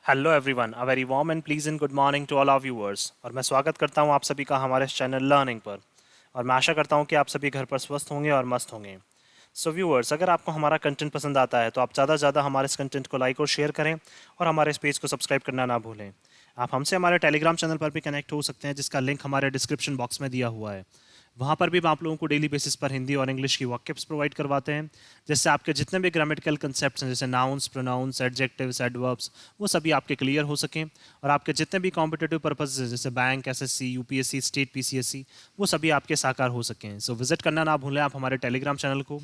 Hello everyone, a very warm and pleasant good morning to all of viewers. और मैं स्वागत करता हूं आप सभी का हमारे इस चैनल लर्निंग पर। और मैं आशा करता हूं कि आप सभी घर पर स्वस्थ होंगे और मस्त होंगे। सो व्यूअर्स, अगर आपको हमारा कंटेंट पसंद आता है तो आप ज़्यादा से ज़्यादा हमारे इस कंटेंट को लाइक और शेयर करें और हमारे इस पेज को सब्सक्राइब करना ना भूलें। आप हमसे हमारे टेलीग्राम चैनल पर भी कनेक्ट हो सकते हैं, जिसका लिंक हमारे डिस्क्रिप्शन बॉक्स में दिया हुआ है। वहाँ पर भी हम आप लोगों को डेली बेसिस पर हिंदी और इंग्लिश की वर्कशिप्स प्रोवाइड करवाते हैं, जिससे आपके जितने भी ग्रामेटिकल कंसेप्ट्स हैं, जैसे नाउन्स, प्रोनाउंस, एडजेक्टिव्स, एडवर्ब्स, वो सभी आपके क्लियर हो सकें और आपके जितने भी कॉम्पिटेटिव पर्पस जैसे bank, SSC, UPSC, state PCSC, वो सभी आपके साकार हो सकें। सो विजिट करना ना भूलें आप हमारे टेलीग्राम चैनल को।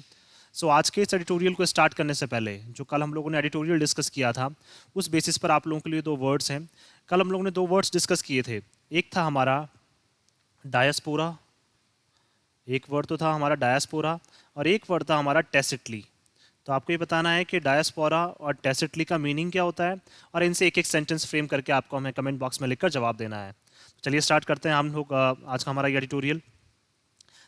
आज के इस एडिटोरियल को स्टार्ट करने से पहले, जो कल हम लोगों ने एडिटोरियल डिस्कस किया था, उस बेसिस पर आप लोगों के लिए दो वर्ड्स हैं। कल हम लोगों ने दो वर्ड्स डिस्कस किए थे। एक था हमारा डायस्पोरा, एक वर्ड तो था हमारा डायस्पोरा, और एक वर्ड था हमारा टेसिटली। तो आपको ये बताना है कि डायस्पोरा और टेसिटली का मीनिंग क्या होता है, और इनसे एक एक सेंटेंस फ्रेम करके आपको हमें कमेंट बॉक्स में लिखकर जवाब देना है। चलिए स्टार्ट करते हैं हम लोग आज का हमारा ये एडिटोरियल।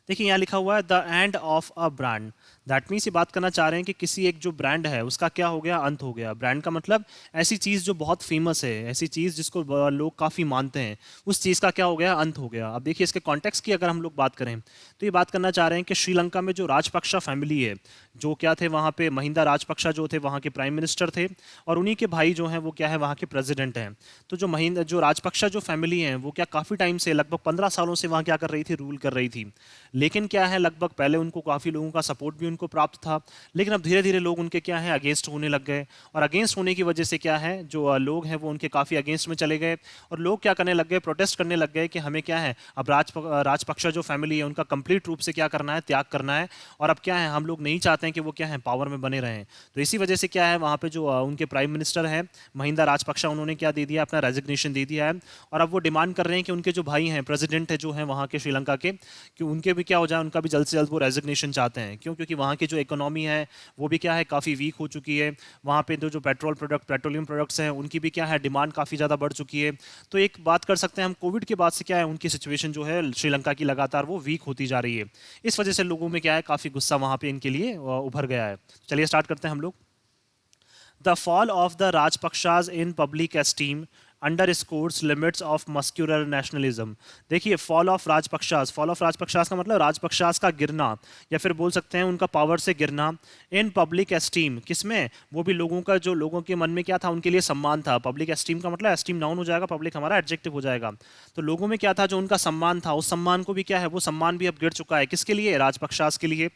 देखिए यहाँ लिखा हुआ है the end of a brand. That means ये बात करना चाह रहे हैं कि किसी एक जो ब्रांड है उसका क्या हो गया, अंत हो गया। ब्रांड का मतलब ऐसी चीज़ जो बहुत फेमस है, ऐसी चीज़ जिसको लोग काफ़ी मानते हैं, उस चीज़ का क्या हो गया, अंत हो गया। अब देखिए इसके कॉन्टेक्स्ट की अगर हम लोग बात करें तो ये बात करना चाह रहे हैं कि श्रीलंका में जो राजपक्षा फैमिली है, जो क्या थे वहाँ पे महिंदा राजपक्षा जो थे वहाँ के प्राइम मिनिस्टर थे, और उन्हीं के भाई जो हैं वो क्या है, वहाँ के प्रेसिडेंट हैं। तो जो महिंदा जो राजपक्षा जो फैमिली है वो क्या काफ़ी टाइम से, लगभग 15 सालों से वहाँ क्या कर रही थी, रूल कर रही थी। लेकिन क्या है, लगभग पहले उनको काफ़ी लोगों का सपोर्ट भी उनको प्राप्त था, लेकिन अब धीरे धीरे लोग उनके क्या है, अगेंस्ट होने लग गए। और अगेंस्ट होने की वजह से क्या है, जो लोग हैं वो उनके काफ़ी अगेंस्ट में चले गए, और लोग क्या करने लग गए, प्रोटेस्ट करने लग गए कि हमें क्या है, अब राजपक्षा जो फैमिली है उनका कंप्लीट रूप से क्या करना है, त्याग करना है। और अब क्या है, हम लोग नहीं चाहते हैं कि वो क्या है, पावर में बने रहें। तो इसी वजह से क्या है, वहाँ पे जो उनके प्राइम मिनिस्टर हैं महिंदा राजपक्षा, उन्होंने क्या दे दिया, अपना रेजिग्नेशन दे दिया है। और अब वो डिमांड कर रहे हैं कि उनके जो भाई हैं, प्रेसिडेंट है जो हैं वहाँ के श्रीलंका के, कि उनके भी क्या हो जाए, उनका भी जल्द से जल्द वो रेजिग्नेशन चाहते हैं। क्यों? क्योंकि वहाँ की जो इकोनॉमी है वो भी क्या है, काफ़ी वीक हो चुकी है। वहाँ पे जो जो पेट्रोलियम प्रोडक्ट्स हैं उनकी भी क्या है, डिमांड काफ़ी ज़्यादा बढ़ चुकी है। तो एक बात कर सकते हैं हम, कोविड के बाद से क्या है, उनकी सिचुएशन जो है श्रीलंका की लगातार वो वीक होती जा रही है। इस वजह से लोगों में क्या है, काफ़ी गुस्सा वहाँ पे इनके लिए उभर गया है। चलिए स्टार्ट करते हैं हम लोग। The fall of the Rajpakshas in public esteem underscores limits of muscular nationalism। देखिए फॉल ऑफ राजपक्षास का मतलब राजपक्षास का गिरना, या फिर बोल सकते हैं उनका पावर से गिरना। इन पब्लिक एस्टीम, किसमें, वो भी लोगों का, जो लोगों के मन में क्या था, उनके लिए सम्मान था। पब्लिक एस्टीम का मतलब एस्टीम नाउन हो जाएगा, पब्लिक हमारा एडजेक्टिव हो जाएगा। तो लोगों में क्या था, जो उनका सम्मान था, उस सम्मान को भी क्या है, वो सम्मान भी अब गिर चुका है। किसके लिए, राजपक्षास के लिए।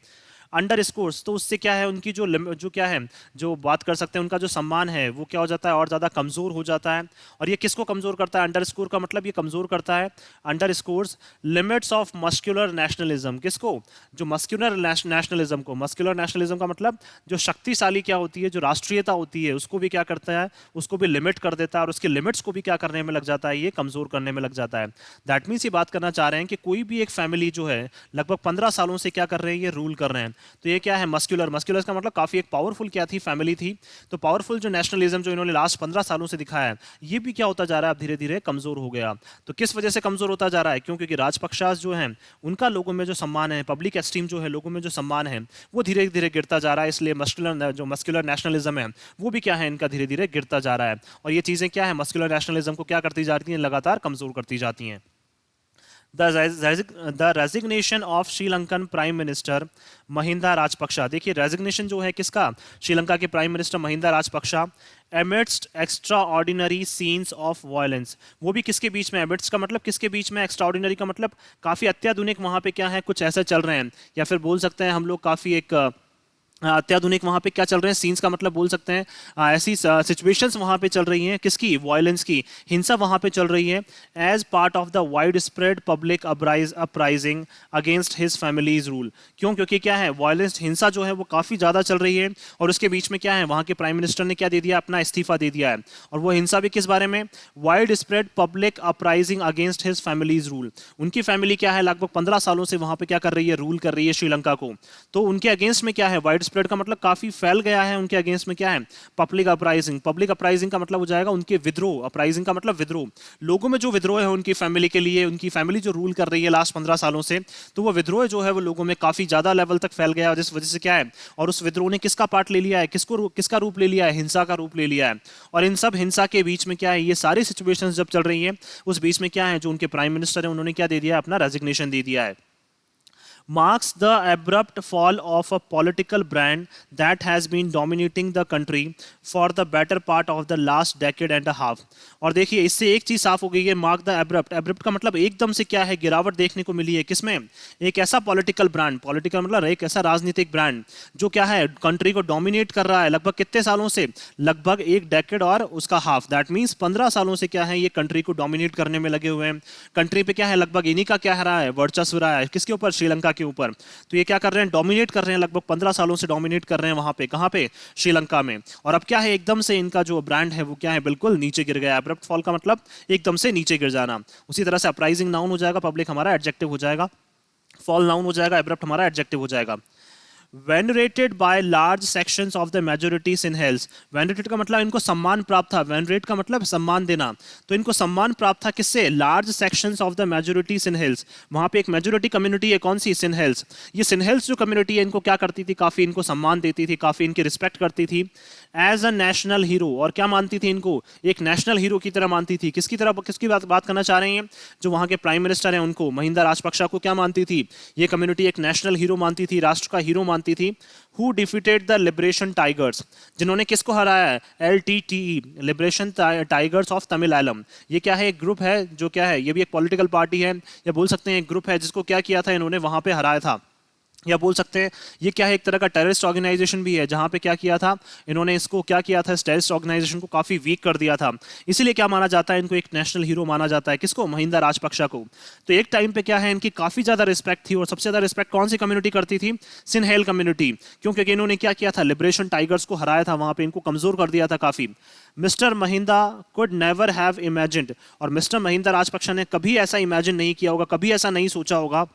अंडर स्कोर्स, तो उससे क्या है, उनकी जो क्या है, जो बात कर सकते हैं, उनका जो सम्मान है वो क्या हो जाता है, और ज़्यादा कमज़ोर हो जाता है। और ये किसको कमज़ोर करता है, अंडर स्कोर का मतलब ये कमज़ोर करता है। Under scores limits of muscular nationalism, किसको, जो मस्कुलर नेशनलिज्म को। मस्कुलर नेशनलिज्म का मतलब जो शक्तिशाली क्या होती है, जो राष्ट्रीयता होती है, उसको भी क्या करता है, उसको भी लिमिट कर देता है, और उसके लिमिट्स को भी क्या करने में लग जाता है, ये कमज़ोर करने में लग जाता है। दैट मीन्स ये बात करना चाह रहे हैं कि कोई भी एक फैमिली जो है लगभग 15 सालों से क्या कर रहे हैं, ये रूल कर रहे हैं। तो ये क्या है, मस्कुलर, मस्कुलर का मतलब काफ़ी एक पावरफुल क्या थी, फैमिली थी। तो पावरफुल जो नेशनलिज्म जो इन्होंने लास्ट 15 सालों से दिखाया है, ये भी क्या होता जा रहा है, अब धीरे धीरे कमज़ोर हो गया। तो किस वजह से कमज़ोर होता जा रहा है, क्यों? क्योंकि राजपक्षास जो हैं उनका लोगों में जो सम्मान है, पब्लिक एस्टीम जो है, लोगों में जो सम्मान है, वो धीरे धीरे गिरता जा रहा है। इसलिए मस्कुलर नेशनलिज्म है वो भी क्या है, इनका धीरे धीरे गिरता जा रहा है। और ये चीज़ें क्या है, मस्कुलर नेशनलिज्म को क्या करती जाती हैं, लगातार कमज़ोर करती जाती हैं। The resignation of Sri Lankan prime minister Mahinda Rajapaksa. देखिए रेजिग्नेशन जो है किसका, श्रीलंका के prime minister Mahinda Rajapaksa. Amidst extraordinary scenes of violence, वो भी किसके बीच में, एमिड्स्ट का मतलब किसके बीच में, एक्स्ट्रा ऑर्डिनरी का मतलब काफ़ी अत्याधुनिक वहाँ पे क्या है, कुछ ऐसा चल रहे हैं, या फिर बोल सकते हैं हम लोग काफ़ी एक अत्याधुनिक वहाँ पे क्या चल रहे हैं, सीन्स का मतलब बोल सकते हैं ऐसी सिचुएशंस वहाँ पे चल रही हैं, किसकी, वायलेंस की, हिंसा वहाँ पे चल रही है। As part of the wide spread public uprising against his family's rule. क्यों? क्योंकि क्या है, वायलेंस, हिंसा जो है वो काफ़ी ज़्यादा चल रही है, और उसके बीच में क्या है, वहाँ के प्राइम मिनिस्टर ने क्या दे दिया, अपना इस्तीफा दे दिया है। और वो हिंसा भी किस बारे में, wide spread public uprising against his family's rule. उनकी फैमिली क्या है, लगभग 15 सालों से वहाँ पे क्या कर रही है, रूल कर रही है श्रीलंका को। तो उनके अगेंस्ट में क्या है, वाइड स्प्रेड का मतलब काफी फैल गया है उनके अगेंस्ट में क्या है, पब्लिक अपराइजिंग। पब्लिक अपराइजिंग का मतलब हो जाएगा उनके विद्रोह, अपराइजिंग का मतलब विद्रोह, लोगों में जो विद्रोह है उनकी फैमिली के लिए, उनकी फैमिली जो रूल कर रही है लास्ट 15 सालों से, तो वो विद्रोह जो है वो लोगों में काफी ज्यादा लेवल तक फैल गया, और जिस वजह से क्या है, और उस विद्रोह ने किसका पार्ट ले लिया है, किसका रूप ले लिया है, हिंसा का रूप ले लिया है। और इन सब हिंसा के बीच में क्या है, ये सारी सिचुएशंस जब चल रही है, उस बीच में क्या है, जो उनके प्राइम मिनिस्टर है उन्होंने क्या दे दिया, अपना रेजिग्नेशन दे दिया है। Marks the abrupt fall of a political brand that has been dominating the country for the better part of the last decade and a half। और देखिए इससे एक चीज साफ हो गई है, मार्क द एब्रप्ट, एब्रप्ट का मतलब एकदम से क्या है, गिरावट देखने को मिली है किसमें, एक ऐसा पॉलिटिकल ब्रांड, पॉलिटिकल मतलब एक ऐसा राजनीतिक ब्रांड जो क्या है कंट्री को डोमिनेट कर रहा है लगभग कितने सालों से, लगभग एक डेकेड और उसका हाफ, दैट मींस 15 सालों से क्या है, ये कंट्री को डोमिनेट करने में लगे हुए हैं। कंट्री पे क्या है, लगभग इन्हीं का क्या रहा है, वर्चस्व रहा है, किसके ऊपर, श्रीलंका के ऊपर। तो ये क्या कर रहे हैं, डोमिनेट कर रहे हैं, लगभग 15 सालों से डोमिनेट कर रहे हैं वहां पे, कहां पे, श्रीलंका में। और अब क्या है, एकदम से इनका जो ब्रांड है वो क्या है, बिल्कुल नीचे गिर गया। एब्रप्ट फॉल का मतलब एकदम से नीचे गिर जाना। उसी तरह से अपराइजिंग नाउन हो जाएगा, पब्लिक हमारा एडजेक्टिव हो जाएगा, फॉल नाउन हो जाएगा, एब्रप्ट हमारा एडजेक्टिव हो जाएगा। Venerated by large sections of the majorities in hells, venerated का मतलब इनको सम्मान प्राप्त था, वेनरेट का मतलब सम्मान देना, तो इनको सम्मान प्राप्त था किससे, large sections of the majorities in hells. वहां पे एक मेजोरिटी कम्युनिटी है, कौन सी, सिनहेल्स। ये सिनहेल्स जो कम्युनिटी है इनको क्या करती थी, काफी इनको सम्मान देती थी, काफी इनकी रिस्पेक्ट करती थी एज अ नेशनल हीरो। और क्या मानती थी इनको, एक नेशनल हीरो की तरह मानती थी। किसकी तरह, किसकी बात करना चाह रहे हैं, जो वहां के प्राइम मिनिस्टर हैं उनको, महिंदा राजपक्षा को क्या मानती थी, ये कम्युनिटी एक नेशनल हीरो मानती थी, राष्ट्र का हीरो मानती थी। Who defeated the liberation tigers, जिन्होंने किसको हराया है, LTTE, liberation tigers of Tamil Nadu. ये क्या है, एक ग्रुप है जो क्या है, ये भी एक पॉलिटिकल पार्टी है, या बोल सकते हैं एक ग्रुप है जिसको क्या किया था इन्होंने, वहां पे हराया था। या बोल सकते हैं ये क्या है, एक तरह का टेररिस्ट ऑर्गेनाइजेशन भी है, जहां पे क्या किया था इन्होंने, इसको क्या किया था, इस टेररिस्ट ऑर्गेनाइजेशन को काफी वीक कर दिया था। इसीलिए क्या माना जाता है, इनको एक नेशनल हीरो माना जाता है, किसको, महिंदा राजपक्षा को। तो एक टाइम पे क्या है, इनकी काफी ज्यादा रिस्पेक्ट थी, और सबसे ज्यादा रिस्पेक्ट कौन सी कम्युनिटी करती थी, सिनहेल कम्युनिटी, क्योंकि इन्होंने क्या किया था, लिबरेशन टाइगर्स को हराया था, वहां पे इनको कमजोर कर दिया था काफी। Mister Mahinda could never have imagined, और मिस्टर महिंदा राजपक्षा ने कभी ऐसा इमेजिन नहीं किया होगा, कभी ऐसा नहीं सोचा होगा,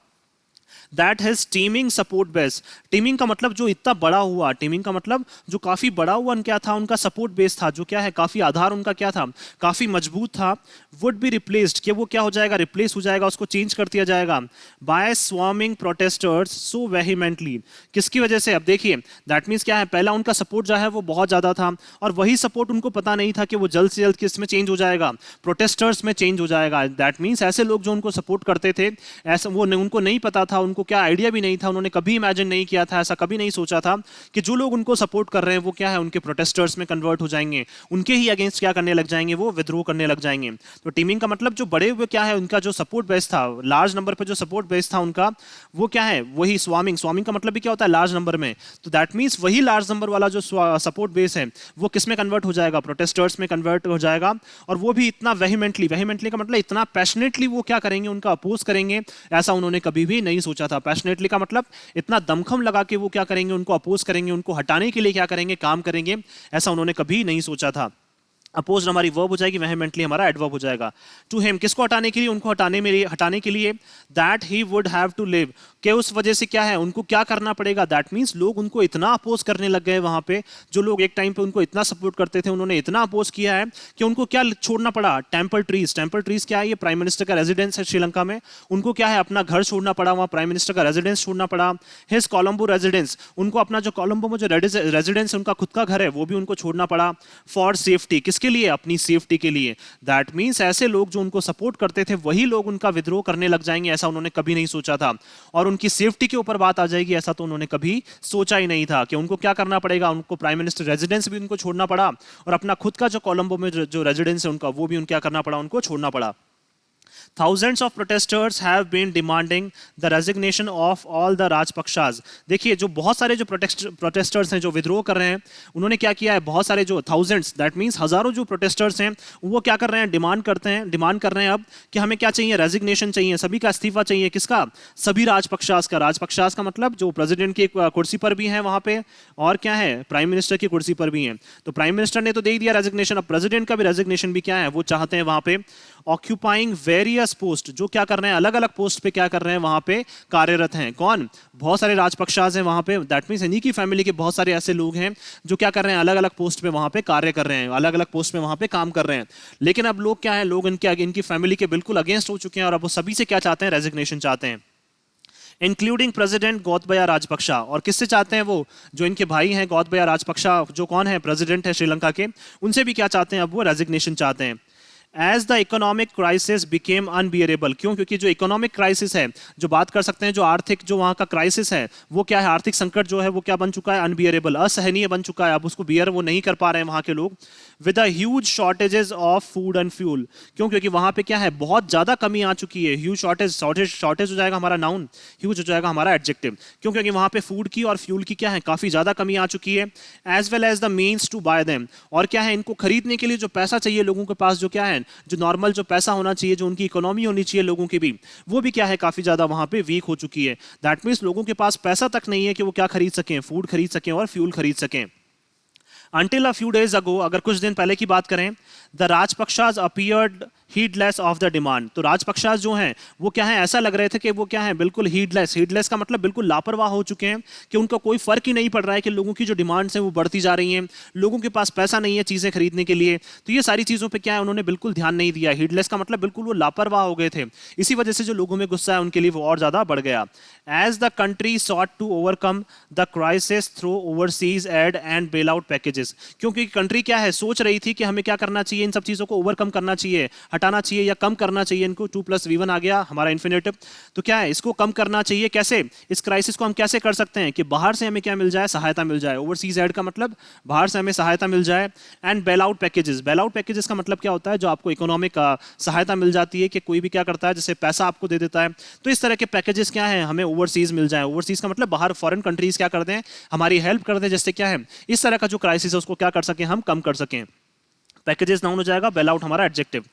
that his teeming support base, teeming का मतलब जो इतना बड़ा हुआ, टीमिंग का मतलब जो काफी बड़ा हुआ क्या था, उनका सपोर्ट बेस था, जो क्या है काफी आधार उनका क्या था, काफी मजबूत था, वुड बी रिप्लेस्ड, कि वो क्या हो जाएगा, रिप्लेस हो जाएगा, उसको चेंज कर दिया जाएगा, बाय स्वार्मिंग प्रोटेस्टर्स सो वेहीमेंटली। किसकी वजह से, अब देखिए दैट मींस क्या है, पहला उनका सपोर्ट जो है वो बहुत ज्यादा था, और वही सपोर्ट उनको पता नहीं था कि वो जल्द से जल्द किस में चेंज हो जाएगा, प्रोटेस्टर्स में चेंज हो जाएगा। दैट मींस ऐसे लोग जो उनको सपोर्ट करते थे, ऐसा वो उनको नहीं पता था, उनको क्या आइडिया भी नहीं था, उन्होंने कभी इमेजिन नहीं किया था, ऐसा कभी नहीं सोचा था कि जो लोग उनको सपोर्ट कर रहे हैं वो क्या है, उनके प्रोटेस्टर्स में कन्वर्ट हो जाएंगे, उनके ही अगेंस्ट क्या करने लग जाएंगे, वो विद्रोह करने लग जाएंगे। तो टीमिंग का मतलब जो बड़े हुए क्या है, उनका जो सपोर्ट बेस था, लार्ज नंबर पे जो सपोर्ट बेस था उनका, वो क्या है, वही स्वार्मिंग, स्वार्मिंग का मतलब भी क्या होता है, लार्ज नंबर में। तो दैट मींस वही लार्ज नंबर वाला जो सपोर्ट बेस है वो किस में कन्वर्ट हो जाएगा, प्रोटेस्टर्स में कन्वर्ट हो जाएगा, और वो भी इतना वेहीमेंटली, वेहीमेंटली का मतलब इतना पैशनेटली वो क्या करेंगे, उनका अपोज करेंगे, ऐसा उन्होंने कभी भी नहीं सोचा था। पैशनेटली का मतलब इतना दमखम लगा के वो क्या करेंगे, उनको अपोज करेंगे, उनको हटाने के लिए क्या करेंगे, काम करेंगे, ऐसा उन्होंने कभी नहीं सोचा था। अपोज हमारी वर्ब हो जाएगी, वेहेमेंटली हमारा एडवर्ब हो जाएगा। टू हिम, किसको हटाने के लिए, उनको हटाने के लिए, that he would have to leave, कि उस वजह से क्या है, उनको क्या करना पड़ेगा, दैट मींस लोग उनको इतना अपोज करने लग गए वहां पे, जो लोग एक टाइम पे उनको इतना सपोर्ट करते थे उन्होंने इतना अपोज किया है कि उनको क्या छोड़ना पड़ा, टेम्पल ट्रीज। टेम्पल ट्रीज क्या है, ये प्राइम मिनिस्टर का रेजिडेंस है श्रीलंका में, उनको क्या है अपना घर छोड़ना पड़ा, वहां प्राइम मिनिस्टर का रेजिडेंस छोड़ना पड़ा। हिज कोलंबो रेजिडेंस, उनको अपना जो कोलंबो में जो रेजिडेंस है उनका खुद का घर है वो भी उनको छोड़ना पड़ा। फॉर सेफ्टी, किसके लिए, अपनी सेफ्टी के लिए। दैट मींस ऐसे लोग जो उनको सपोर्ट करते थे वही लोग उनका विद्रोह करने लग जाएंगे, ऐसा उन्होंने कभी नहीं सोचा था। और उनकी सेफ्टी के ऊपर बात आ जाएगी, ऐसा तो उन्होंने कभी सोचा ही नहीं था कि उनको क्या करना पड़ेगा, उनको प्राइम मिनिस्टर रेजिडेंस भी उनको छोड़ना पड़ा, और अपना खुद का जो कोलंबो में जो रेजिडेंस है उनका वो भी उनको क्या करना पड़ा, उनको छोड़ना पड़ा। Thousands of protesters have been demanding the resignation of all the Rajpakshas। देखिए जो बहुत सारे जो प्रोटेस्टर्स हैं जो विद्रोह कर रहे हैं, उन्होंने क्या किया है, बहुत सारे जो थाउजेंड्स, दैट मींस हजारों जो प्रोटेस्टर्स हैं वो क्या कर रहे हैं, डिमांड कर रहे हैं अब कि हमें क्या चाहिए, रेजिग्नेशन चाहिए, सभी का इस्तीफा चाहिए। किसका, सभी राजपक्षास का। राजपक्षास का मतलब जो प्रेसिडेंट की कुर्सी पर भी हैं वहां पे, और क्या है, प्राइम मिनिस्टर की कुर्सी पर भी हैं। तो प्राइम मिनिस्टर ने तो दे दिया रेजिग्नेशन, अब प्रेसिडेंट का भी रेजिग्नेशन भी क्या है वो चाहते हैं वहां पे। ऑक्यूपाइंग वेरियस पोस्ट, जो क्या कर रहे हैं, अलग अलग पोस्ट पे क्या कर रहे हैं, वहां पे कार्यरत हैं। कौन? बहुत सारे राजपक्षाज हैं वहां पे, दैट मींस इन्हीं की फैमिली के बहुत सारे ऐसे लोग हैं जो क्या कर रहे हैं, अलग अलग पोस्ट पे वहां पे कार्य कर रहे हैं, अलग अलग पोस्ट पे वहां पे काम कर रहे हैं। लेकिन अब लोग क्या है, लोग इनकी फैमिली के बिल्कुल अगेंस्ट हो चुके हैं और अब वो सभी से क्या चाहते हैं, रेजिग्नेशन चाहते हैं, इंक्लूडिंग प्रेसिडेंट गोतबाया राजपक्षा। और किससे चाहते हैं वो? जो इनके भाई हैं गोतबाया राजपक्षा, जो कौन है, प्रेसिडेंट है श्रीलंका के, उनसे भी क्या चाहते हैं, अब वो रेजिग्नेशन चाहते हैं। As the economic crisis became unbearable, क्यों? क्योंकि जो इकोनॉमिक क्राइसिस है, जो बात कर सकते हैं, जो आर्थिक जो वहाँ का क्राइसिस है, वो क्या है, आर्थिक संकट जो है वो क्या बन चुका है, अनबियरेबल, असहनीय बन चुका है। अब उसको बियर वो नहीं कर पा रहे हैं वहाँ के लोग। With a huge shortages of food and fuel, क्यों? क्योंकि वहाँ पे क्या है, बहुत ज़्यादा कमी आ चुकी है। ह्यूज शॉर्टेज हो जाएगा हमारा नाउन, ह्यूज हो जाएगा हमारा एडजेक्टिव, क्यों? क्योंकि वहाँ पे फूड की और फ्यूल की क्या है, काफ़ी ज़्यादा कमी आ चुकी है। As well as the means to buy them, और क्या है, इनको खरीदने के लिए जो पैसा चाहिए लोगों के पास, जो क्या है, जो नॉर्मल जो पैसा होना चाहिए, जो उनकी इकोनॉमी होनी चाहिए लोगों की भी, वो भी क्या है, काफ़ी ज़्यादा वहाँ पे वीक हो चुकी है। दैट मीन्स लोगों के पास पैसा तक नहीं है कि वो क्या खरीद सकें, फूड खरीद सकें और फ्यूल खरीद सकें। Until a few days ago, अगर कुछ दिन पहले की बात करें, the Rajapaksas appeared headless of the demand, तो राजपक्षाज जो हैं वो क्या है, ऐसा लग रहे थे कि वो क्या है, बिल्कुल हीडलेस, हीडलेस का मतलब बिल्कुल लापरवाह हो चुके हैं, कि उनका कोई फर्क ही नहीं पड़ रहा है कि लोगों की जो डिमांड्स हैं वो बढ़ती जा रही हैं, लोगों के पास पैसा नहीं है चीज़ें खरीदने के लिए। तो ये सारी चीज़ों पे क्या है, उन्होंने बिल्कुल ध्यान नहीं दिया। हीडलेस का मतलब बिल्कुल वो लापरवाह हो गए थे। इसी वजह से जो लोगों में गुस्सा है उनके लिए वो और ज़्यादा बढ़ गया। As the country sought to overcome the crisis through overseas aid and bail out packages, क्योंकि कंट्री क्या है, सोच रही थी कि हमें क्या करना चाहिए, इन सब चीज़ों को ओवरकम करना चाहिए, हटाना चाहिए या कम करना चाहिए इनको। 2+V1 आ गया हमारा इन्फिनेटिव, तो क्या है, इसको कम करना चाहिए। कैसे? इस क्राइसिस को हम कैसे कर सकते हैं कि बाहर से हमें क्या मिल जाए, सहायता मिल जाए। ओवरसीज एड का मतलब बाहर से हमें सहायता मिल जाए। And bail out packages, bell out packages का मतलब क्या होता है, जो आपको इकोनॉमिक सहायता मिल जाती है, कि कोई भी क्या करता है, जैसे पैसा आपको दे देता है, तो इस तरह के पैकेजेस क्या है, हमें ओवरसीज मिल जाए। ओवरसीज का मतलब बाहर फॉरेन कंट्रीज क्या करते हैं, हमारी हेल्प करते हैं, जिससे क्या है, इस तरह का जो क्राइसिस है उसको क्या कर सकें, हम कम कर सकें। पैकेजेस नाउन हो जाएगा, बेल आउट हमारा एडजेक्टिव।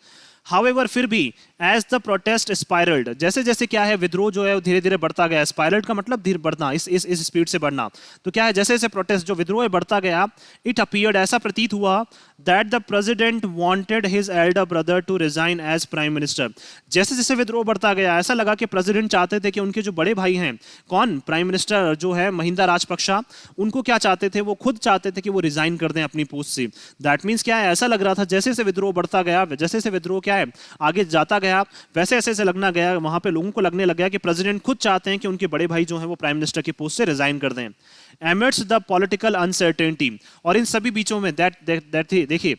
हाउएवर, फिर भी, एज द प्रोटेस्ट स्पाइरल्ड, जैसे जैसे क्या है, विद्रोह जो है वो धीरे धीरे बढ़ता गया। स्पाइरल्ड का मतलब धीरे बढ़ना, इस स्पीड से बढ़ना। तो क्या है, जैसे जैसे प्रोटेस्ट जो विद्रोह है बढ़ता गया, इट अपीयर्ड, ऐसा प्रतीत हुआ, that the president wanted his elder brother to resign as prime minister. जैसे जैसे विद्रोह बढ़ता गया, ऐसा लगा कि प्रेसिडेंट चाहते थे कि उनके जो बड़े भाई हैं, कौन, प्राइम मिनिस्टर जो है महिंदा राजपक्षा, उनको क्या चाहते थे, वो खुद चाहते थे कि वो रिजाइन कर दें अपनी पोस्ट से। दैट मीन्स क्या है, ऐसा लग रहा था जैसे जैसे विद्रोह बढ़ता गया, जैसे जैसे विद्रोह क्या है आगे जाता गया, वैसे ऐसे ऐसे लगना गया, वहां पे लोगों को लगने लग गया कि प्रेसिडेंट खुद चाहते हैं कि उनके बड़े भाई जो हैं वो प्राइम मिनिस्टर की पोस्ट से रिजाइन कर दें। एमिड्स द पॉलिटिकल अनसर्टेनिटी, और इन सभी बीचों में देखिए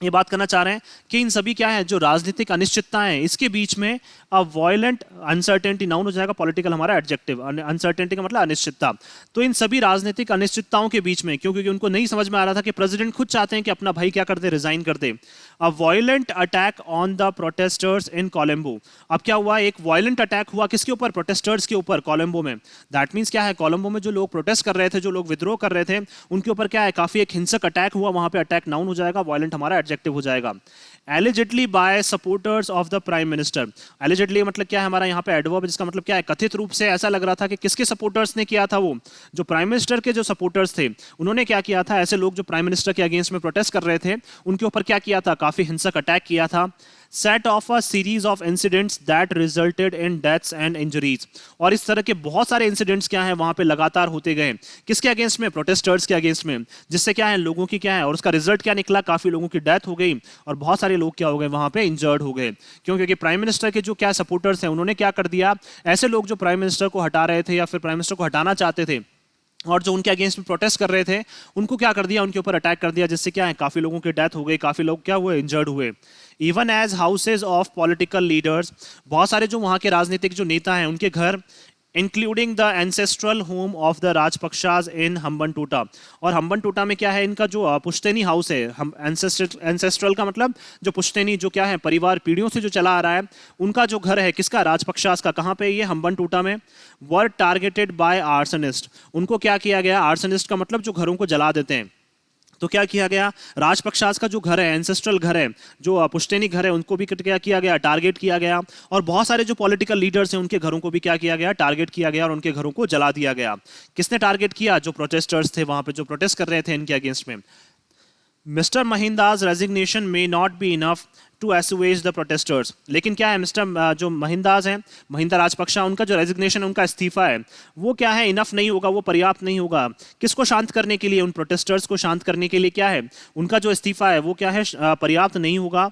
ये बात करना चाह रहे हैं कि इन सभी क्या है, जो राजनीतिक अनिश्चितताएं, इसके बीच में अ वॉयलेंट अनसर्टेनिटी, नाउन हो जाएगा, पॉलिटिकल हमारा एडजेक्टिव, अनसर्टेनिटी का मतलब अनिश्चितता। तो इन सभी राजनीतिक अनिश्चितताओं के बीच में, क्योंकि उनको नहीं समझ में आ रहा था कि प्रेसिडेंट खुद चाहते हैं कि अपना भाई क्या कर दे, रिजाइन कर दे। A violent attack on the protesters in Colombo, अब क्या हुआ, एक वॉयलेंट अटैक हुआ, किसके ऊपर, प्रोटेस्टर्स के ऊपर, कोलंबो में। दैट मीन्स क्या है, कोलंबो में जो लोग प्रोटेस्ट कर रहे थे, जो लोग विद्रोह कर रहे थे, उनके ऊपर क्या है, काफी एक हिंसक अटैक हुआ। वहां पे अटैक नाउन हो जाएगा, वॉयलेंट हमारा एडजेक्टिव हो जाएगा। Allegedly by supporters of the prime minister, allegedly मतलब क्या है, हमारा यहाँ पे एडवर्ब, जिसका मतलब क्या है, कथित रूप से। ऐसा लग रहा था कि किसके सपोर्टर्स ने किया था, वो जो प्राइम मिनिस्टर के जो सपोर्टर्स थे, उन्होंने क्या किया था, ऐसे लोग जो प्राइम मिनिस्टर के अगेंस्ट में प्रोटेस्ट कर रहे थे, उनके ऊपर क्या किया था, काफी हिंसक अटैक किया था। Set of a series of incidents that resulted in deaths and injuries, और इस तरह के बहुत सारे इंसिडेंट्स क्या है वहां पे लगातार होते गए, किसके अगेंस्ट में, प्रोटेस्टर्स के अगेंस्ट में, जिससे क्या है, लोगों की क्या है, और उसका रिजल्ट क्या निकला, काफी लोगों की डेथ हो गई और बहुत सारे लोग क्या हो गए, वहां पे इंजर्ड हो गए। क्यों? क्योंकि प्राइम मिनिस्टर के जो क्या सपोर्टर्स हैं, उन्होंने क्या कर दिया, ऐसे लोग जो प्राइम मिनिस्टर को हटा रहे थे या फिर प्राइम मिनिस्टर को हटाना चाहते थे और जो उनके अगेंस्ट में प्रोटेस्ट कर रहे थे, उनको क्या कर दिया, उनके ऊपर अटैक कर दिया, जिससे क्या है, काफी लोगों की डेथ हो गई, काफी लोग क्या हुए, इंजर्ड हुए। Even as houses of political leaders, बहुत सारे जो वहाँ के राजनीतिक जो नेता हैं, उनके घर, including the ancestral home of the Rajapaksas in Hambantota, और हम्बनटोटा में क्या है, इनका जो पुश्तैनी हाउस है, हम एंसेस्ट्रल का मतलब जो पुश्तैनी, जो क्या है, परिवार पीढ़ियों से जो चला आ रहा है, उनका जो घर है, किसका, राजपक्षाज का, कहाँ पे, ये हम्बनटोटा में। वर टारगेटेड बाय आर्सनिस्ट, उनको क्या किया गया, आर्सनिस्ट का मतलब जो घरों को जला देते हैं, तो क्या किया गया, राजपक्षाज का जो घर है, एंसेस्ट्रल घर है, जो पुश्तैनी घर है, उनको भी क्या किया गया, टारगेट किया गया। और बहुत सारे जो पॉलिटिकल लीडर्स हैं, उनके घरों को भी क्या किया गया, टारगेट किया गया और उनके घरों को जला दिया गया। किसने टारगेट किया, जो प्रोटेस्टर्स थे वहां पे, जो प्रोटेस्ट कर रहे थे इनके अगेंस्ट में। Mister Mahinda's resignation may not be enough to assuage the protesters. लेकिन क्या है, मिस्टर जो महिंदास हैं, महिंदा राजपक्षा, उनका जो रेजिग्नेशन, उनका इस्तीफा है, वो क्या है, इनफ नहीं होगा, वो पर्याप्त नहीं होगा। किसको शांत करने के लिए, उन प्रोटेस्टर्स को शांत करने के लिए क्या है, उनका जो इस्तीफा है वो क्या है, पर्याप्त नहीं होगा।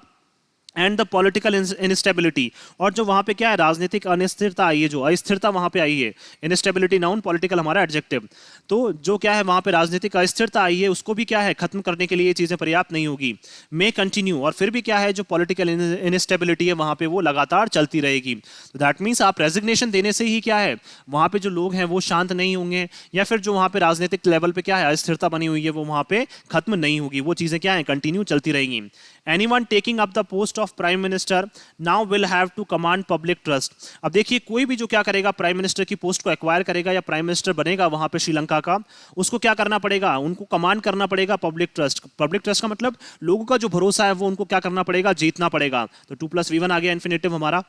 एंड द पॉलिटिकल इनस्टेबिलिटी, और जो वहां पे क्या है, राजनीतिक अनिश्चितता आई है, जो अस्थिरता वहां पे आई है, इनस्टेबिलिटी नाउन, पॉलिटिकल हमारा एडजेक्टिव, तो जो क्या है वहां पे राजनीतिक अस्थिरता आई है, उसको भी क्या है, खत्म करने के लिए ये चीजें पर्याप्त नहीं होगी। मे कंटिन्यू, और फिर भी क्या है, जो पॉलिटिकल इनस्टेबिलिटी है वहां पे वो लगातार चलती रहेगी। तो दैट मीन्स आप रेजिग्नेशन देने से ही क्या है, वहां पे जो लोग हैं वो शांत नहीं होंगे, या फिर जो वहां पे राजनीतिक लेवल पे क्या है अस्थिरता बनी हुई है वो वहां पे खत्म नहीं होगी, वो चीजें क्या है, कंटिन्यू चलती रहेंगी। Anyone taking up the post of prime minister now will have to command public trust. अब देखिए, कोई भी जो क्या करेगा, प्राइम मिनिस्टर की पोस्ट को एक्वायर करेगा या प्राइम मिनिस्टर बनेगा वहां पे श्रीलंका का, उसको क्या करना पड़ेगा, उनको कमांड करना पड़ेगा पब्लिक ट्रस्ट। पब्लिक ट्रस्ट का मतलब लोगों का जो भरोसा है वो उनको क्या करना पड़ेगा, जीतना पड़ेगा। तो 2+V1 आ गया इन्फिनेटिव हमारा।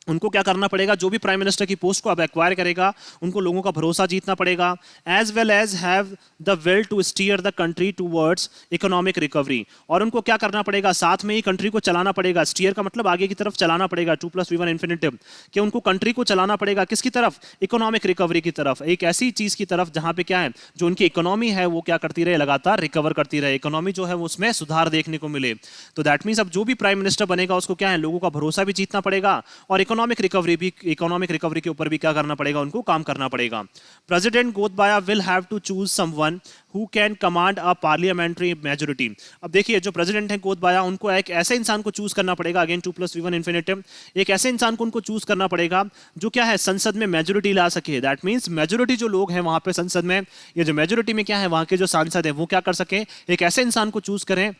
उनको क्या करना पड़ेगा, जो भी प्राइम मिनिस्टर की पोस्ट को अब एक्वायर करेगा, उनको लोगों का भरोसा जीतना पड़ेगा। As well as have the will to steer the country towards economic recovery, और उनको क्या करना पड़ेगा, साथ में ही कंट्री को चलाना पड़ेगा। स्टीयर का मतलब आगे की तरफ चलाना पड़ेगा, 2+V1 इन्फिनेटिव, कि उनको कंट्री को चलाना पड़ेगा किसकी तरफ, इकोनॉमिक रिकवरी की तरफ, एक ऐसी चीज की तरफ जहां पे क्या है, जो उनकी इकोनॉमी है वो क्या करती रहे, लगातार रिकवर करती रहे, इकोनॉमी जो है वो उसमें सुधार देखने को मिले। तो दैट मीन्स अब जो भी प्राइम मिनिस्टर बनेगा उसको क्या है, लोगों का भरोसा भी जीतना पड़ेगा, और इकोनॉमिक रिकवरी के ऊपर भी क्या करना पड़ेगा, उनको काम करना पड़ेगा। President Gotabaya will have to choose someone who can command a parliamentary majority. अब देखिए, जो प्रेसिडेंट है गोतबाया, उनको एक ऐसे इंसान को चूज करना पड़ेगा, अगेन 2+V1 इन्फिनेटिव, एक ऐसे इंसान को उनको चूज करना पड़ेगा जो क्या है, संसद में मेजोरिटी ला सके। दैट मींस मेजोरिटी जो लोग हैं वहां पे संसद में, ये जो मेजोरिटी में क्या है, वहां के जो सांसद है वो क्या कर सके, एक ऐसे इंसान को चूज करें,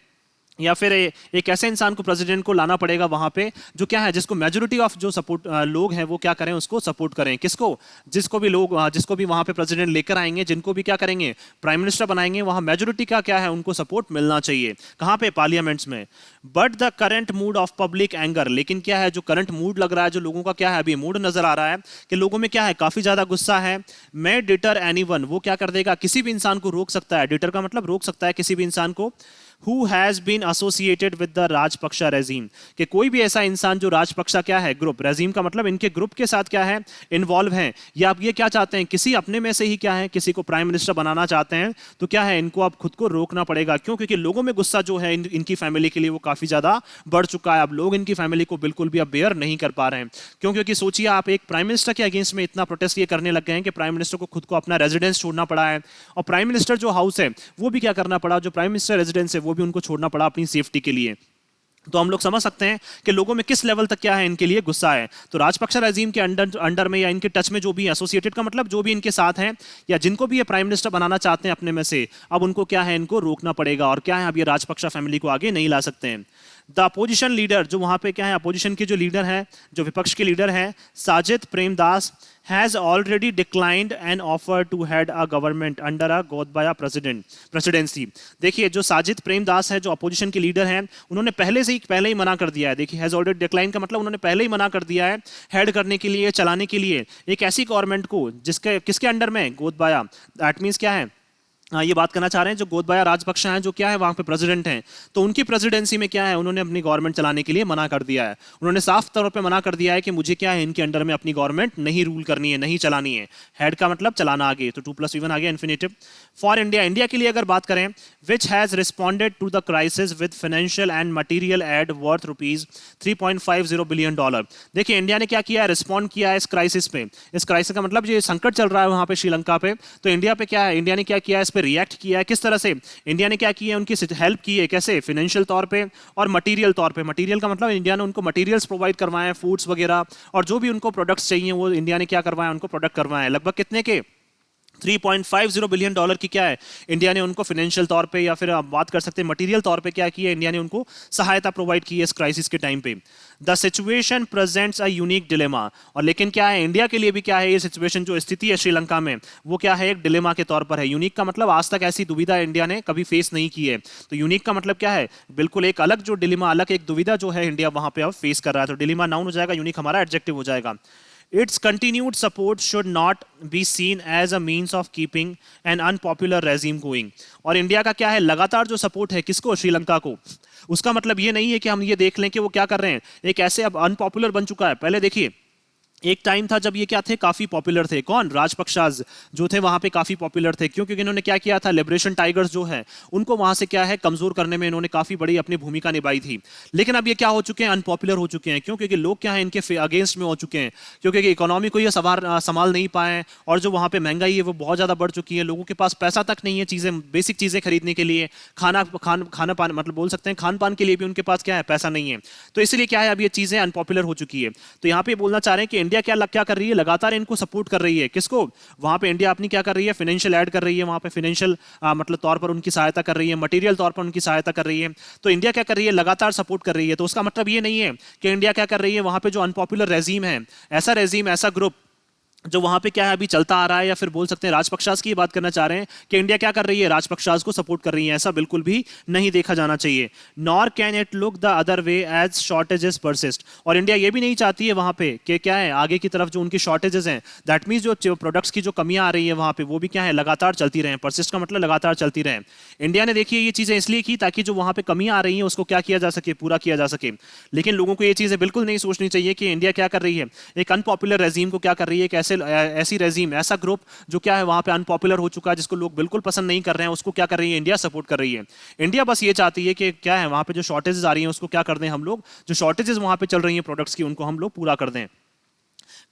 या फिर एक ऐसे इंसान को प्रेसिडेंट को लाना पड़ेगा वहां पे जो क्या है, जिसको मेजोरिटी ऑफ जो सपोर्ट लोग हैं वो क्या करें, उसको सपोर्ट करें। किसको, जिसको भी लोग, जिसको भी वहां पे प्रेसिडेंट लेकर आएंगे, जिनको भी क्या करेंगे, प्राइम मिनिस्टर बनाएंगे, वहां मेजोरिटी का क्या है, उनको सपोर्ट मिलना चाहिए। कहां पे, पार्लियामेंट्स में। But the current mood off public anger, लेकिन क्या है, जो करंट मूड लग रहा है, जो लोगों का क्या है अभी मूड नजर आ रहा है कि लोगों में क्या है, काफी ज्यादा गुस्सा है। मैं डिटर एनीवन, वो क्या कर देगा, किसी भी इंसान को रोक सकता है, डिटर का मतलब रोक सकता है किसी भी इंसान को, who has been associated with the Rajapaksa regime, कि कोई भी ऐसा इंसान जो राजपक्षा क्या है, ग्रुप, रेजीम का मतलब इनके ग्रुप के साथ क्या है, इन्वॉल्व है, या आप ये क्या चाहते हैं, किसी अपने में से ही क्या है, किसी को प्राइम मिनिस्टर बनाना चाहते हैं, तो क्या है, इनको अब खुद को रोकना पड़ेगा। क्यों, क्योंकि लोगों में गुस्सा जो है इनकी फैमिली के लिए वो काफी ज्यादा बढ़ चुका है। अब लोग इनकी फैमिली को बिल्कुल भी अब बेयर नहीं कर पा रहे हैं। क्यों, क्योंकि सोचिए आप, एक प्राइम मिनिस्टर के अगेंस्ट में इतना प्रोटेस्ट ये करने लग गए हैं कि प्राइम मिनिस्टर को खुद को अपना रेजिडेंस छोड़ना पड़ा है, और प्राइम मिनिस्टर जो हाउस है वो भी क्या करना पड़ा, जो प्राइम मिनिस्टर रेजिडेंस है वो भी उनको छोड़ना पड़ा अपनी सेफ्टी के लिए। तो हम लोग समझ सकते हैं कि लोगों में किस लेवल तक क्या है, इनके लिए गुस्सा है। तो राजपक्षा रेजीम के अंडर में या इनके टच में जो भी एसोसिएटेड का मतलब जो भी इनके साथ हैं, या जिनको भी ये प्राइम मिनिस्टर बनाना चाहते हैं अपने में से, अब उनको क्या है, इनको रोकना पड़ेगा। और क्या है, अब ये राजपक्षा फैमिली को आगे नहीं ला सकते हैं। द अपोजिशन लीडर, जो वहां पे क्या है, अपोजिशन के जो लीडर हैं, जो विपक्ष के लीडर हैं, Sajid Premadasa has already declined an offer to head a government under a Gotabaya presidency। देखिए, जो साजिद प्रेमदास है, जो अपोजिशन के लीडर हैं, उन्होंने पहले ही मना कर दिया है। देखिए, हैज ऑलरेडी डिक्लाइन का मतलब उन्होंने पहले ही मना कर दिया है हेड करने के लिए, चलाने के लिए एक ऐसी गवर्नमेंट को जिसके किसके अंडर में, गोतबाया। दैट मीन्स क्या है, ये बात करना चाह रहे हैं जो गोतबाया राजपक्षा हैं, जो क्या है वहां पे प्रेसिडेंट हैं, तो उनकी प्रेसिडेंसी में क्या है, उन्होंने अपनी गवर्नमेंट चलाने के लिए मना कर दिया है। उन्होंने साफ तौर पे मना कर दिया है कि मुझे क्या है, इनके अंडर में अपनी गवर्नमेंट नहीं रूल करनी है, नहीं चलानी है। हेड का मतलब चलाना आगे, तो 2+V1 आ गया इन्फिनेटिव। फॉर इंडिया, इंडिया के लिए अगर बात करें, which has responded to the crisis with financial and material aid worth ₹3.50 billion. देखिए, इंडिया ने क्या किया, रिस्पॉन्ड किया है इस क्राइसिस पे। इस क्राइसिस का मतलब ये संकट चल रहा है वहां पे श्रीलंका पे, तो इंडिया पे क्या है, इंडिया ने क्या किया, इस पे रिएक्ट किया है। किस तरह से इंडिया ने क्या किया, उनकी हेल्प की है, कैसे, फाइनेंशियल तौर पे और मटेरियल तौर पे। मटेरियल का मतलब इंडिया ने उनको मटेरियल्स प्रोवाइड करवाए हैं, फूड्स वगैरह, और जो भी उनको प्रोडक्ट्स चाहिए वो इंडिया ने क्या करवाया, उनको प्रोडक्ट करवाए हैं। लगभग कितने के, $3.50 बिलियन की क्या है, इंडिया ने उनको फाइनेंशियल तौर पे, या फिर आप बात कर सकते हैं मटेरियल तौर पे क्या किया, इंडिया ने उनको सहायता प्रोवाइड की है इस क्राइसिस के टाइम पे। The situation presents a unique dilemma, और लेकिन क्या है, इंडिया के लिए भी क्या है, ये सिचुएशन जो स्थिति है श्रीलंका में, वो क्या है, एक डिलेमा के तौर पर है। यूनिक का मतलब आज तक ऐसी दुविधा इंडिया ने कभी फेस नहीं की है। तो यूनिक का मतलब क्या है, बिल्कुल एक अलग जो डिलेमा, अलग एक दुविधा जो है इंडिया वहां पे अब फेस कर रहा है। तो डिलेमा नाउन हो जाएगा, यूनिक हमारा एडजेक्टिव हो जाएगा। Its continued support should not be seen as a means of keeping an unpopular regime going. और इंडिया का क्या है, लगातार जो सपोर्ट है किसको, श्रीलंका को, उसका मतलब ये नहीं है कि हम ये देख लें कि वो क्या कर रहे हैं, एक ऐसे अब अनपॉपुलर बन चुका है। पहले देखिए एक टाइम था जब ये क्या थे, काफी पॉपुलर थे, कौन, राजपक्षाज जो थे वहां पे काफी पॉपुलर थे। क्यों? क्योंकि इन्होंने क्या किया था, लिबरेशन टाइगर्स जो है उनको वहां से क्या है कमजोर करने में इन्होंने काफी बड़ी अपनी भूमिका निभाई थी। लेकिन अब ये क्या हो चुके हैं, अनपॉपुलर हो चुके हैं। क्यों? क्योंकि लोग क्या है इनके अगेंस्ट में हो चुके हैं, क्योंकि इकोनॉमी को ये संभाल नहीं पाए, और जो वहां पे महंगाई है वो बहुत ज्यादा बढ़ चुकी है, लोगों के पास पैसा तक नहीं है चीजें, बेसिक चीजें खरीदने के लिए, खाना पान मतलब बोल सकते हैं खान पान के लिए भी उनके पास क्या है, पैसा नहीं है। तो इसलिए क्या है, अब ये चीजें अनपॉपुलर हो चुकी है। तो यहाँ पे बोलना चाह रहे हैं कि इंडिया क्या कर रही है, लगातार इनको सपोर्ट कर रही है, किसको, वहां पे इंडिया अपनी क्या कर रही है, फाइनेंशियल ऐड कर रही है, वहां पे फाइनेंशियल मतलब तौर पर उनकी सहायता कर रही है, मटेरियल तौर पर उनकी सहायता कर रही है। तो इंडिया क्या कर रही है, लगातार सपोर्ट कर रही है। तो उसका मतलब ये नहीं है कि इंडिया क्या कर रही है, वहां पे जो अनपॉपुलर रेजीम है, ऐसा रेजीम, ऐसा ग्रुप जो वहां पे क्या है अभी चलता आ रहा है, या फिर बोल सकते हैं राजपक्षास की बात करना चाह रहे हैं कि इंडिया क्या कर रही है, राजपक्षास को सपोर्ट कर रही है, ऐसा बिल्कुल भी नहीं देखा जाना चाहिए। Nor can it look the other way as shortages persist. और इंडिया ये भी नहीं चाहती है वहां पे कि क्या है, आगे की तरफ जो उनकी शॉर्टेजेस हैं, दैट मीन्स जो प्रोडक्ट्स की जो कमियां आ रही है वहां पे, वो भी क्या है लगातार चलती रहे। परसिस्ट का मतलब लगातार चलती रहे। इंडिया ने देखिए ये चीजें इसलिए की ताकि जो वहां पे कमियां आ रही हैं उसको क्या किया जा सके, पूरा किया जा सके। लेकिन लोगों को ये चीजें बिल्कुल नहीं सोचनी चाहिए कि इंडिया क्या कर रही है, एक अनपॉपुलर रेजीम को क्या कर रही है, ऐसी ऐसा ग्रुप जो क्या है वहां पे अनपॉपुलर हो चुका है, जिसको लोग बिल्कुल पसंद नहीं कर रहे हैं, उसको क्या कर रही है, इंडिया सपोर्ट कर रही है। इंडिया बस ये चाहती है कि क्या है, वहां पे जो शॉर्टेजेस आ रही हैं उसको क्या कर दें हम लोग, जो शॉर्टेजेस वहां पे चल रही हैं प्रोडक्ट्स की, उनको हम लोग पूरा कर दें।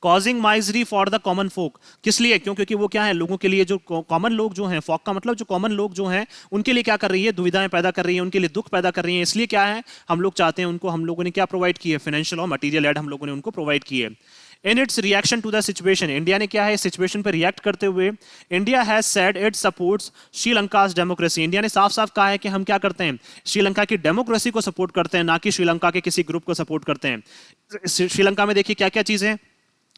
Causing misery for the common folk, किस लिए, क्यों? क्योंकि वो क्या है, लोगों के लिए जो कॉमन लोग जो हैं, फॉक का मतलब जो कॉमन लोग जो हैं उनके लिए क्या कर रही है, दुविधाएं पैदा कर रही है, उनके लिए दुख पैदा कर रही है। इसलिए क्या है, हम लोग चाहते हैं उनको, हम लोगों ने क्या प्रोवाइड की है, फाइनेंशियल और मटीरियल एड हम लोगों ने उनको प्रोवाइड की है। In its reaction to the situation, India ने क्या है सिचुएशन पर रिएक्ट करते हुए, India has said it supports Sri Lanka's democracy. India ने साफ साफ कहा है कि हम क्या करते हैं, श्रीलंका की डेमोक्रेसी को सपोर्ट करते हैं, ना कि श्रीलंका के किसी ग्रुप को सपोर्ट करते हैं। श्रीलंका में देखिए क्या क्या चीजें,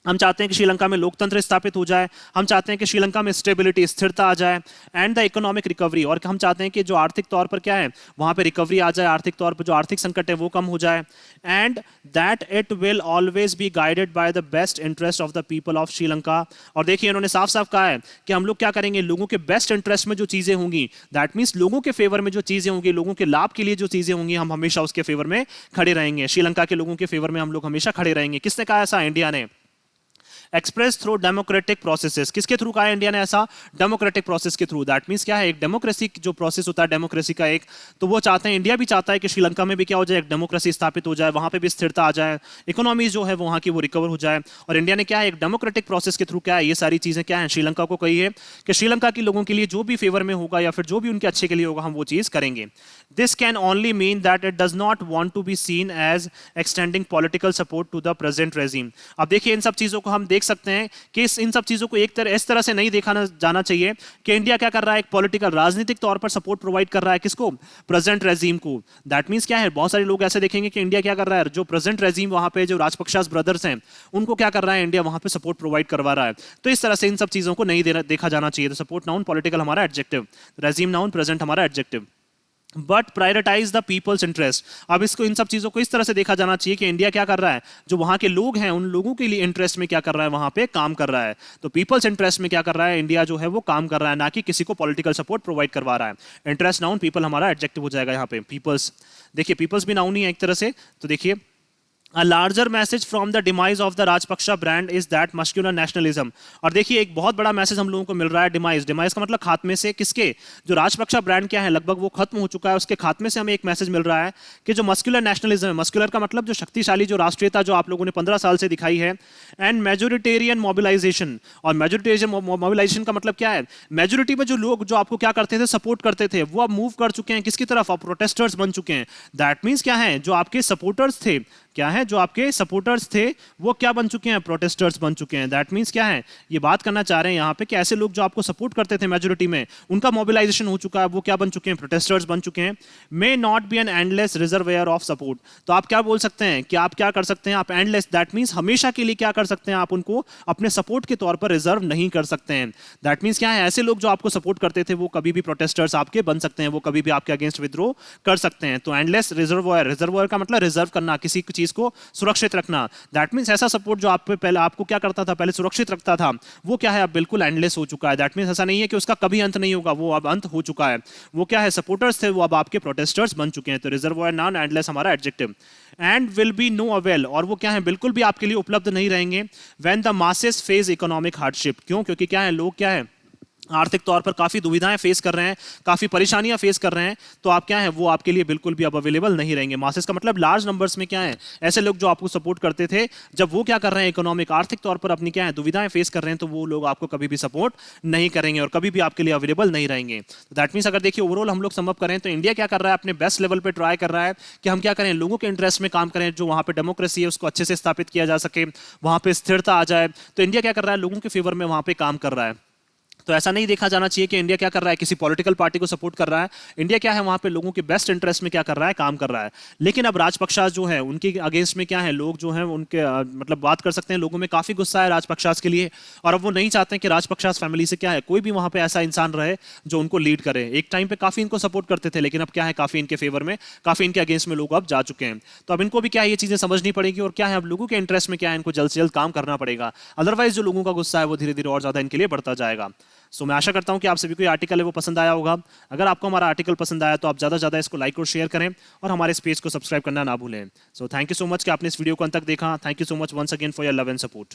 हम चाहते हैं कि श्रीलंका में लोकतंत्र स्थापित हो जाए, हम चाहते हैं कि श्रीलंका में स्टेबिलिटी, स्थिरता आ जाए, एंड द इकोनॉमिक रिकवरी, और हम चाहते हैं कि जो आर्थिक तौर पर क्या है वहां पे रिकवरी आ जाए, आर्थिक तौर पर जो आर्थिक संकट है वो कम हो जाए, and that it will always be guided by the best interest of the people of Sri Lanka. और देखिए इन्होंने साफ साफ कहा है कि हम लोग क्या करेंगे, लोगों के बेस्ट इंटरेस्ट में जो चीजें होंगी, दैट मीन्स लोगों के फेवर में जो चीजें होंगी, लोगों के लाभ के लिए जो चीजें होंगी, हम हमेशा उसके फेवर में खड़े रहेंगे, श्रीलंका के लोगों के फेवर में हम लोग हमेशा खड़े रहेंगे। किसने कहा ऐसा, इंडिया ने। एक्सप्रेस थ्रू डेमोक्रेटिक प्रोसेसेस, किसके थ्रू कहा है इंडिया ने ऐसा, डेमोक्रेटिक प्रोसेस के थ्रू। दैट मींस क्या है, एक डेमोक्रेसी जो प्रोसेस होता है डेमोक्रेसी का एक, तो वो चाहते हैं, इंडिया भी चाहता है कि श्रीलंका में भी क्या हो जाए, एक डेमोक्रेसी स्थापित हो जाए, वहां पे भी स्थिरता आ जाए, इकोनॉमी जो है वहां की वो रिकवर हो जाए। और इंडिया ने क्या है, एक डेमोक्रेटिक प्रोसेस के थ्रू क्या है, ये सारी चीजें क्या है श्रीलंका को कही है कि श्रीलंका के लोगों के लिए जो भी फेवर में होगा या फिर जो भी उनके अच्छे के लिए होगा, हम वो चीज करेंगे। This can only mean that it does not want to be seen as extending political support to the present regime. अब देखिए इन सब चीजों को हम देख सकते हैं कि इन सब चीजों को इस तरह से नहीं देखा जाना चाहिए कि इंडिया क्या कर रहा है, एक पॉलिटिकल राजनीतिक तौर पर सपोर्ट प्रोवाइड कर रहा है, किसको, प्रेजेंट रेजिम को। दैट मींस क्या है, बहुत सारे लोग ऐसे देखेंगे कि इंडिया क्या कर रहा है, जो प्रेजेंट रेजिम वहां पे जो राजपक्षास ब्रदर्स हैं उनको क्या कर रहा है, इंडिया वहां पे सपोर्ट प्रोवाइड करवा रहा है। तो इस तरह से इन सब चीजों को नहीं देखा जाना चाहिए। तो सपोर्ट नाउन, पॉलिटिकल हमारा एडजेक्टिव, रेजिम नाउन, प्रेजेंट हमारा adjective. But prioritise the people's interest. अब इसको, इन सब चीजों को इस तरह से देखा जाना चाहिए कि इंडिया क्या कर रहा है, जो वहां के लोग हैं उन लोगों के लिए इंटरेस्ट में क्या कर रहा है, वहां पे काम कर रहा है। तो पीपल्स इंटरेस्ट में क्या कर रहा है, इंडिया जो है वो काम कर रहा है, ना कि किसी को पॉलिटिकल सपोर्ट प्रोवाइड करवा रहा है। इंटरेस्ट नाउन, पीपल हमारा एडजेक्टिव हो जाएगा यहाँ पे। पीपल्स, देखिए पीपल्स भी नाउन ही है एक तरह से। तो देखिए A larger message from the demise of the Rajpaksha brand is that muscular nationalism। और देखिए एक बहुत बड़ा मैसेज हम लोगों को मिल रहा है, डिमाइज, डिमाइज का मतलब खात्मे से, किसके, जो राजपक्षा ब्रांड क्या है लगभग वो खत्म हो चुका है, उसके खात्मे से हमें एक मैसेज मिल रहा है कि जो मस्कुलर नेशनलिज्म है, मस्कुलर का मतलब जो शक्तिशाली जो राष्ट्रीयता जो आप लोगों ने 15 साल से दिखाई है, एंड मेजोरिटेरियन मोबिलाइजेशन। और मेजोरिटेरियन मोबिलाइजेशन का मतलब क्या है, मेजोरिटी में जो लोग जो आपको क्या करते थे, सपोर्ट करते थे, वो अब मूव कर चुके हैं किसकी तरफ, अब प्रोटेस्टर्स बन चुके हैं। दैट मीन्स क्या है, जो आपके सपोर्टर्स थे, क्या है, जो आपके सपोर्टर्स थे वो क्या बन चुके हैं, प्रोटेस्टर्स बन चुके हैं। दैट मींस क्या है, ये बात करना चाह रहे हैं यहाँ पे कि ऐसे लोग जो आपको सपोर्ट करते थे मेजोरिटी में, उनका मोबिलाइजेशन हो चुका है, वो क्या बन चुके हैं, प्रोटेस्टर्स बन चुके हैं। मे not B an endless reservoir of support. तो आप क्या बोल सकते हैं कि आप क्या कर सकते हैं, आप एंडलेस, दैट मींस हमेशा के लिए क्या कर सकते हैं, आप उनको अपने सपोर्ट के तौर पर रिजर्व नहीं कर सकते हैं। दैट मींस क्या है, ऐसे लोग जो आपको सपोर्ट करते थे वो कभी भी प्रोटेस्टर्स आपके बन सकते हैं, वो कभी भी आपके अगेंस्ट विद्रोह कर सकते हैं। तो एंडलेस रिजर्वोयर, रिजर्वोयर का मतलब रिजर्व करना, किसी चीज को को सुरक्षित रखना। दैट मीन्स ऐसा सपोर्ट जो आप पे पहले आपको क्या करता था, पहले सुरक्षित रखता था, वो क्या है अब बिल्कुल एंडलेस हो चुका है। दैट मीन्स ऐसा नहीं है कि उसका कभी अंत नहीं होगा, वो अब अंत हो चुका है। वो क्या है, सपोर्टर्स थे वो अब आपके प्रोटेस्टर्स बन चुके हैं। तो रिजर्वोयर नॉन एंडलेस हमारा adjective. And will be no avail, और वो क्या है बिल्कुल भी आपके लिए उपलब्ध नहीं रहेंगे। When the masses face economic hardship, क्यों, क्योंकि क्या है लोग क्या है आर्थिक तौर पर काफी दुविधाएं फेस कर रहे हैं, काफी परेशानियां फेस कर रहे हैं, तो आप क्या है वो आपके लिए बिल्कुल भी अब अवेलेबल नहीं रहेंगे। मासेस का मतलब लार्ज नंबर्स में क्या है ऐसे लोग जो आपको सपोर्ट करते थे, जब वो क्या कर रहे हैं इकोनॉमिक आर्थिक तौर पर अपनी क्या है दुविधाएं फेस कर रहे हैं, तो वो लोग आपको कभी भी सपोर्ट नहीं करेंगे और कभी भी आपके लिए अवेलेबल नहीं रहेंगे। दैट मीन्स अगर देखिए ओवरऑल हम लोग समअप करें तो इंडिया क्या कर रहा है, अपने बेस्ट लेवल पे ट्राई कर रहा है कि हम क्या करें, लोगों के इंटरेस्ट में काम करें, जो वहां पे डेमोक्रेसी है उसको अच्छे से स्थापित किया जा सके, वहां पे स्थिरता आ जाए। तो इंडिया क्या कर रहा है, लोगों के फेवर में वहां पे काम कर रहा है। तो ऐसा नहीं देखा जाना चाहिए कि इंडिया क्या कर रहा है, किसी पॉलिटिकल पार्टी को सपोर्ट कर रहा है। इंडिया क्या है वहां पे लोगों के बेस्ट इंटरेस्ट में क्या कर रहा है, काम कर रहा है। लेकिन अब राजपक्षास जो है उनके अगेंस्ट में क्या है, लोग जो है उनके मतलब बात कर सकते हैं, लोगों में काफी गुस्सा है राजपक्षास के लिए, और अब वो नहीं चाहते हैं कि राजपक्षास फैमिली से क्या है कोई भी वहां पे ऐसा इंसान रहे जो उनको लीड करे। एक टाइम पे काफी इनको सपोर्ट करते थे, लेकिन अब क्या है काफी इनके फेवर में, काफी इनके अगेंस्ट में लोग अब जा चुके हैं। तो अब इनको भी क्या है ये चीजें समझनी पड़ेगी, और क्या है अब लोगों के इंटरेस्ट में क्या है इनको जल्द से जल्द काम करना पड़ेगा। अदरवाइज जो लोगों का गुस्सा है वो धीरे धीरे और ज्यादा इनके लिए बढ़ता जाएगा। सो मैं आशा करता हूं कि आप सभी को ये आर्टिकल है वो पसंद आया होगा। अगर आपको हमारा आर्टिकल पसंद आया तो आप ज़्यादा से ज़्यादा इसको लाइक और शेयर करें, और हमारे इस पेज को सब्सक्राइब करना ना भूलें। So thank you so much कि आपने इस वीडियो को अंत तक देखा। Thank you so much once again for your love and support.